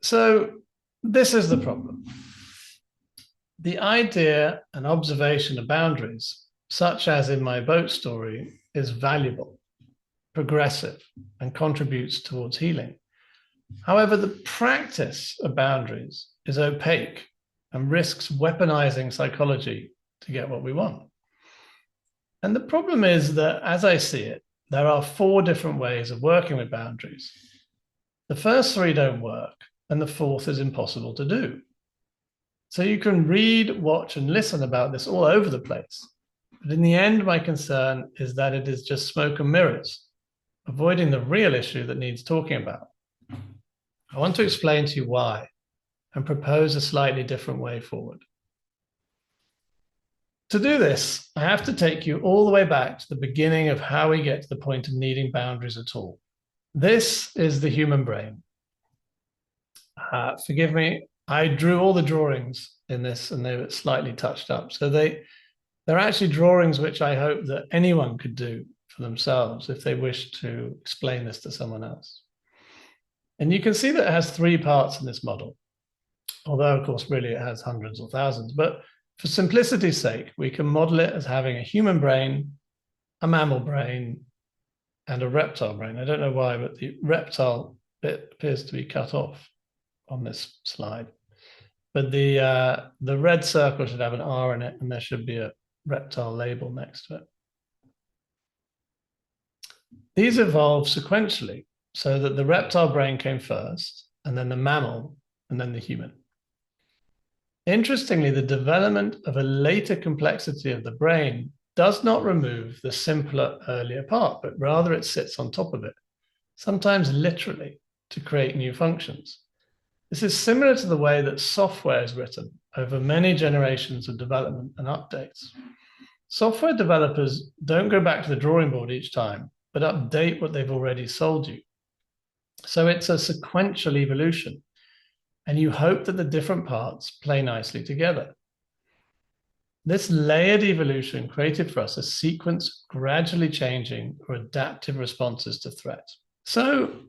So this is the problem. The idea and observation of boundaries, such as in my boat story, is valuable, progressive, and contributes towards healing. However, the practice of boundaries is opaque and risks weaponizing psychology to get what we want. And the problem is that, as I see it, there are four different ways of working with boundaries. The first three don't work, and the fourth is impossible to do. So you can read, watch, and listen about this all over the place. But in the end, my concern is that it is just smoke and mirrors, avoiding the real issue that needs talking about. I want to explain to you why and propose a slightly different way forward. To do this, I have to take you all the way back to the beginning of how we get to the point of needing boundaries at all. This is the human brain. Forgive me, I drew all the drawings in this and they were slightly touched up. So they're actually drawings which I hope that anyone could do for themselves if they wish to explain this to someone else. And you can see that it has three parts in this model, although of course really it has hundreds or thousands. But for simplicity's sake, we can model it as having a human brain, a mammal brain, and a reptile brain. I don't know why, but the reptile bit appears to be cut off on this slide. But the red circle should have an R in it, and there should be a reptile label next to it. These evolved sequentially, so that the reptile brain came first, and then the mammal, and then the human. Interestingly, the development of a later complexity of the brain does not remove the simpler earlier part, but rather it sits on top of it, sometimes literally, to create new functions. This is similar to the way that software is written over many generations of development and updates. Software developers don't go back to the drawing board each time, but update what they've already sold you. So it's a sequential evolution, and you hope that the different parts play nicely together. This layered evolution created for us a sequence of gradually changing or adaptive responses to threat. So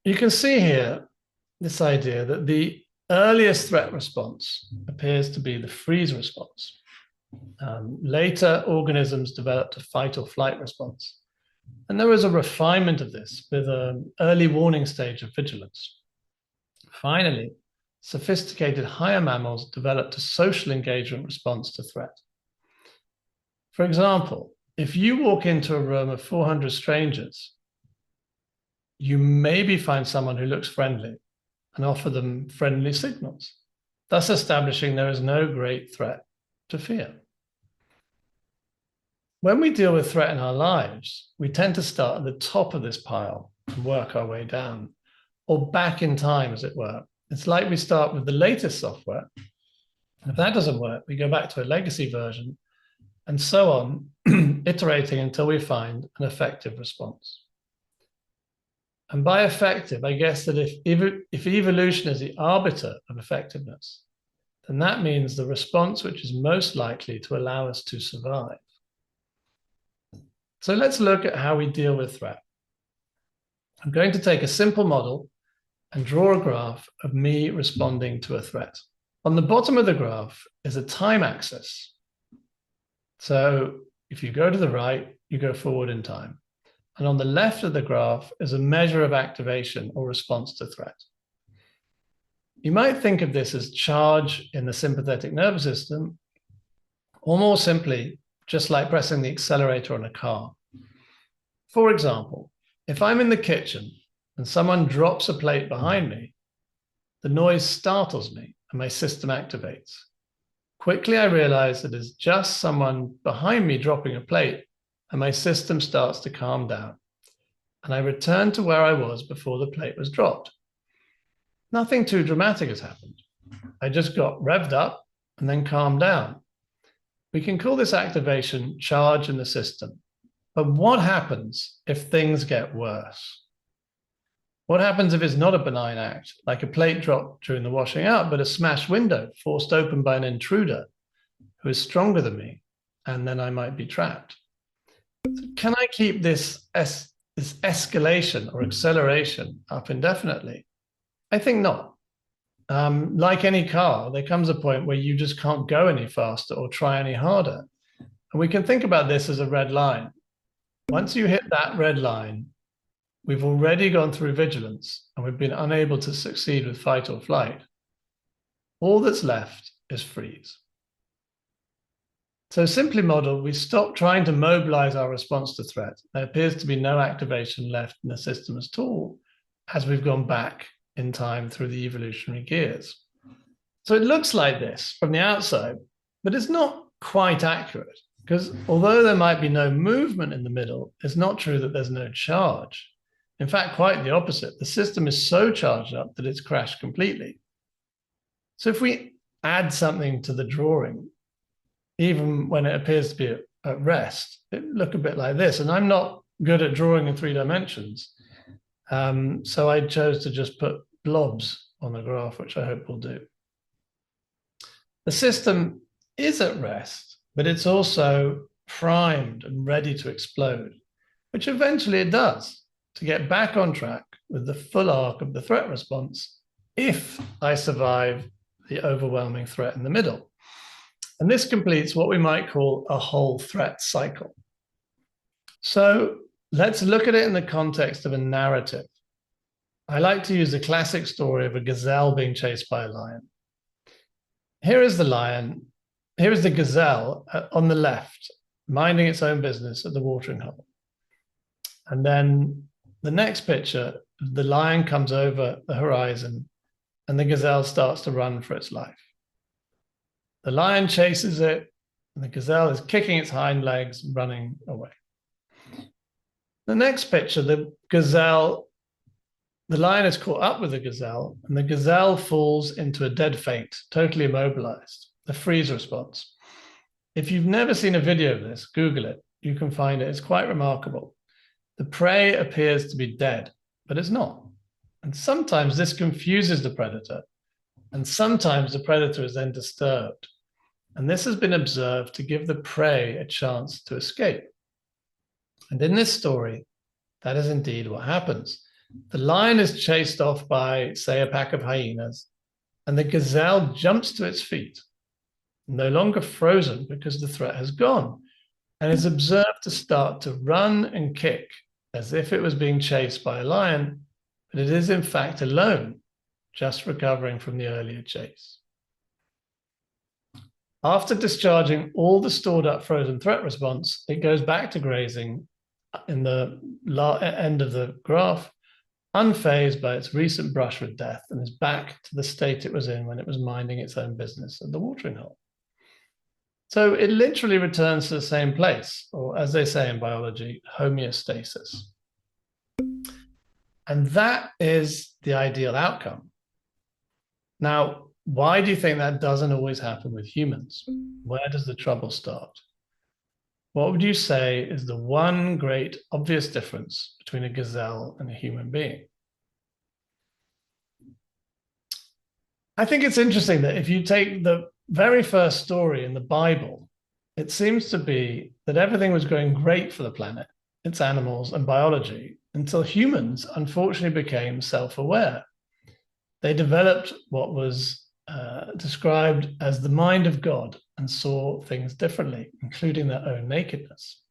you can see here this idea that the earliest threat response appears to be the freeze response. Later, organisms developed a fight or flight response. And there was a refinement of this with an early warning stage of vigilance. Finally, sophisticated higher mammals developed a social engagement response to threat. For example, if you walk into a room of 400 strangers, you maybe find someone who looks friendly and offer them friendly signals, thus establishing there is no great threat to fear. When we deal with threat in our lives, we tend to start at the top of this pile and work our way down, or back in time, as it were. It's like we start with the latest software. And if that doesn't work, we go back to a legacy version and so on, iterating until we find an effective response. And by effective, I guess that if evolution is the arbiter of effectiveness, then that means the response which is most likely to allow us to survive. So let's look at how we deal with threat. I'm going to take a simple model and draw a graph of me responding to a threat. On the bottom of the graph is a time axis. So if you go to the right, you go forward in time. And on the left of the graph is a measure of activation or response to threat. You might think of this as charge in the sympathetic nervous system, or more simply, just like pressing the accelerator on a car. For example, if I'm in the kitchen and someone drops a plate behind me, the noise startles me and my system activates. Quickly, I realize that it's just someone behind me dropping a plate, and my system starts to calm down. And I return to where I was before the plate was dropped. Nothing too dramatic has happened. I just got revved up and then calmed down. We can call this activation charge in the system. But what happens if things get worse? What happens if it's not a benign act, like a plate drop during the washing out, but a smashed window forced open by an intruder who is stronger than me, and then I might be trapped? So can I keep this escalation or acceleration up indefinitely? I think not. like any car, there comes a point where you just can't go any faster or try any harder. And we can think about this as a red line. Once you hit that red line, we've already gone through vigilance and we've been unable to succeed with fight or flight. All that's left is freeze. So simply modeled, we stop trying to mobilize our response to threat. There appears to be no activation left in the system at all as we've gone back in time through the evolutionary gears. So it looks like this from the outside, but it's not quite accurate because although there might be no movement in the middle, it's not true that there's no charge. In fact, quite the opposite. The system is so charged up that it's crashed completely. So if we add something to the drawing, even when it appears to be at rest, it look a bit like this. And I'm not good at drawing in 3 dimensions. So I chose to just put blobs on the graph, which I hope will do. The system is at rest, but it's also primed and ready to explode, which eventually it does, to get back on track with the full arc of the threat response if I survive the overwhelming threat in the middle. And this completes what we might call a whole threat cycle. So let's look at it in the context of a narrative. I like to use the classic story of a gazelle being chased by a lion. Here is the lion. Here is the gazelle on the left, minding its own business at the watering hole. And then the next picture, the lion comes over the horizon and the gazelle starts to run for its life. The lion chases it, and the gazelle is kicking its hind legs, running away. The next picture, the lion is caught up with the gazelle, and the gazelle falls into a dead faint, totally immobilized, the freeze response. If you've never seen a video of this, Google it. You can find it. It's quite remarkable. The prey appears to be dead, but it's not. And sometimes this confuses the predator, and sometimes the predator is then disturbed. And this has been observed to give the prey a chance to escape. And in this story, that is indeed what happens. The lion is chased off by, say, a pack of hyenas, and the gazelle jumps to its feet, no longer frozen because the threat has gone, and is observed to start to run and kick as if it was being chased by a lion, but it is in fact alone, just recovering from the earlier chase. After discharging all the stored up frozen threat response, it goes back to grazing in the end of the graph, unfazed by its recent brush with death, and is back to the state it was in when it was minding its own business at the watering hole. So it literally returns to the same place, or as they say in biology, homeostasis. And that is the ideal outcome. Now, why do you think that doesn't always happen with humans? Where does the trouble start? What would you say is the one great obvious difference between a gazelle and a human being? I think it's interesting that if you take the very first story in the Bible, it seems to be that everything was going great for the planet, its animals and biology, until humans unfortunately became self-aware. They developed what was described as the mind of God and saw things differently, including their own nakedness.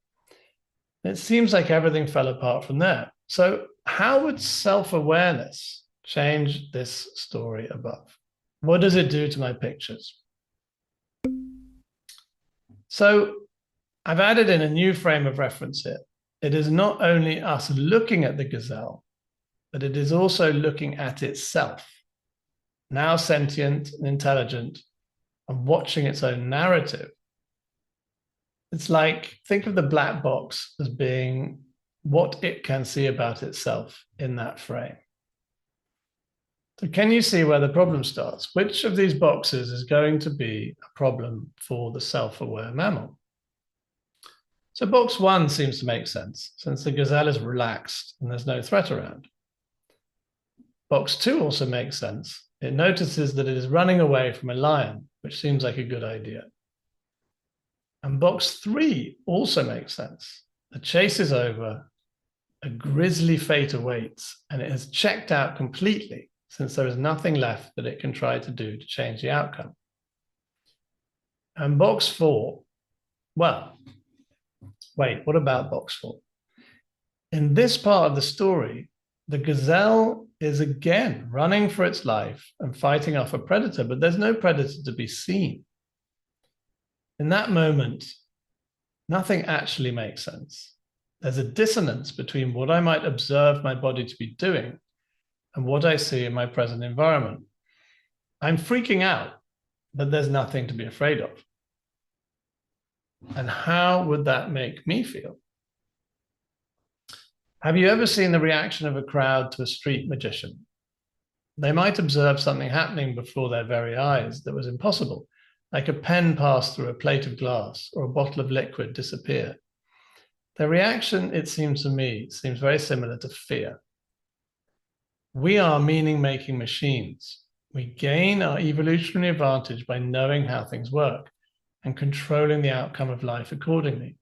It seems like everything fell apart from there. So how would self-awareness change this story above? What does it do to my pictures? So I've added in a new frame of reference here. It is not only us looking at the gazelle, but it is also looking at itself, now sentient and intelligent, and watching its own narrative. It's like, think of the black box as being what it can see about itself in that frame. So can you see where the problem starts? Which of these boxes is going to be a problem for the self-aware mammal? So box 1 seems to make sense, since the gazelle is relaxed and there's no threat around. Box 2 also makes sense. It notices that it is running away from a lion, which seems like a good idea. And box 3 also makes sense. The chase is over, a grisly fate awaits, and it has checked out completely, since there is nothing left that it can try to do to change the outcome. And box 4, well, wait, what about box 4? In this part of the story, the gazelle is again running for its life and fighting off a predator, but there's no predator to be seen. In that moment, nothing actually makes sense. There's a dissonance between what I might observe my body to be doing and what I see in my present environment. I'm freaking out, but there's nothing to be afraid of. And how would that make me feel? Have you ever seen the reaction of a crowd to a street magician? They might observe something happening before their very eyes that was impossible, like a pen pass through a plate of glass or a bottle of liquid disappear. Their reaction, it seems to me, seems very similar to fear. We are meaning-making machines. We gain our evolutionary advantage by knowing how things work and controlling the outcome of life accordingly.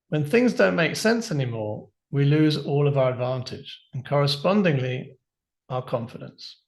When things don't make sense anymore, we lose all of our advantage and correspondingly our confidence.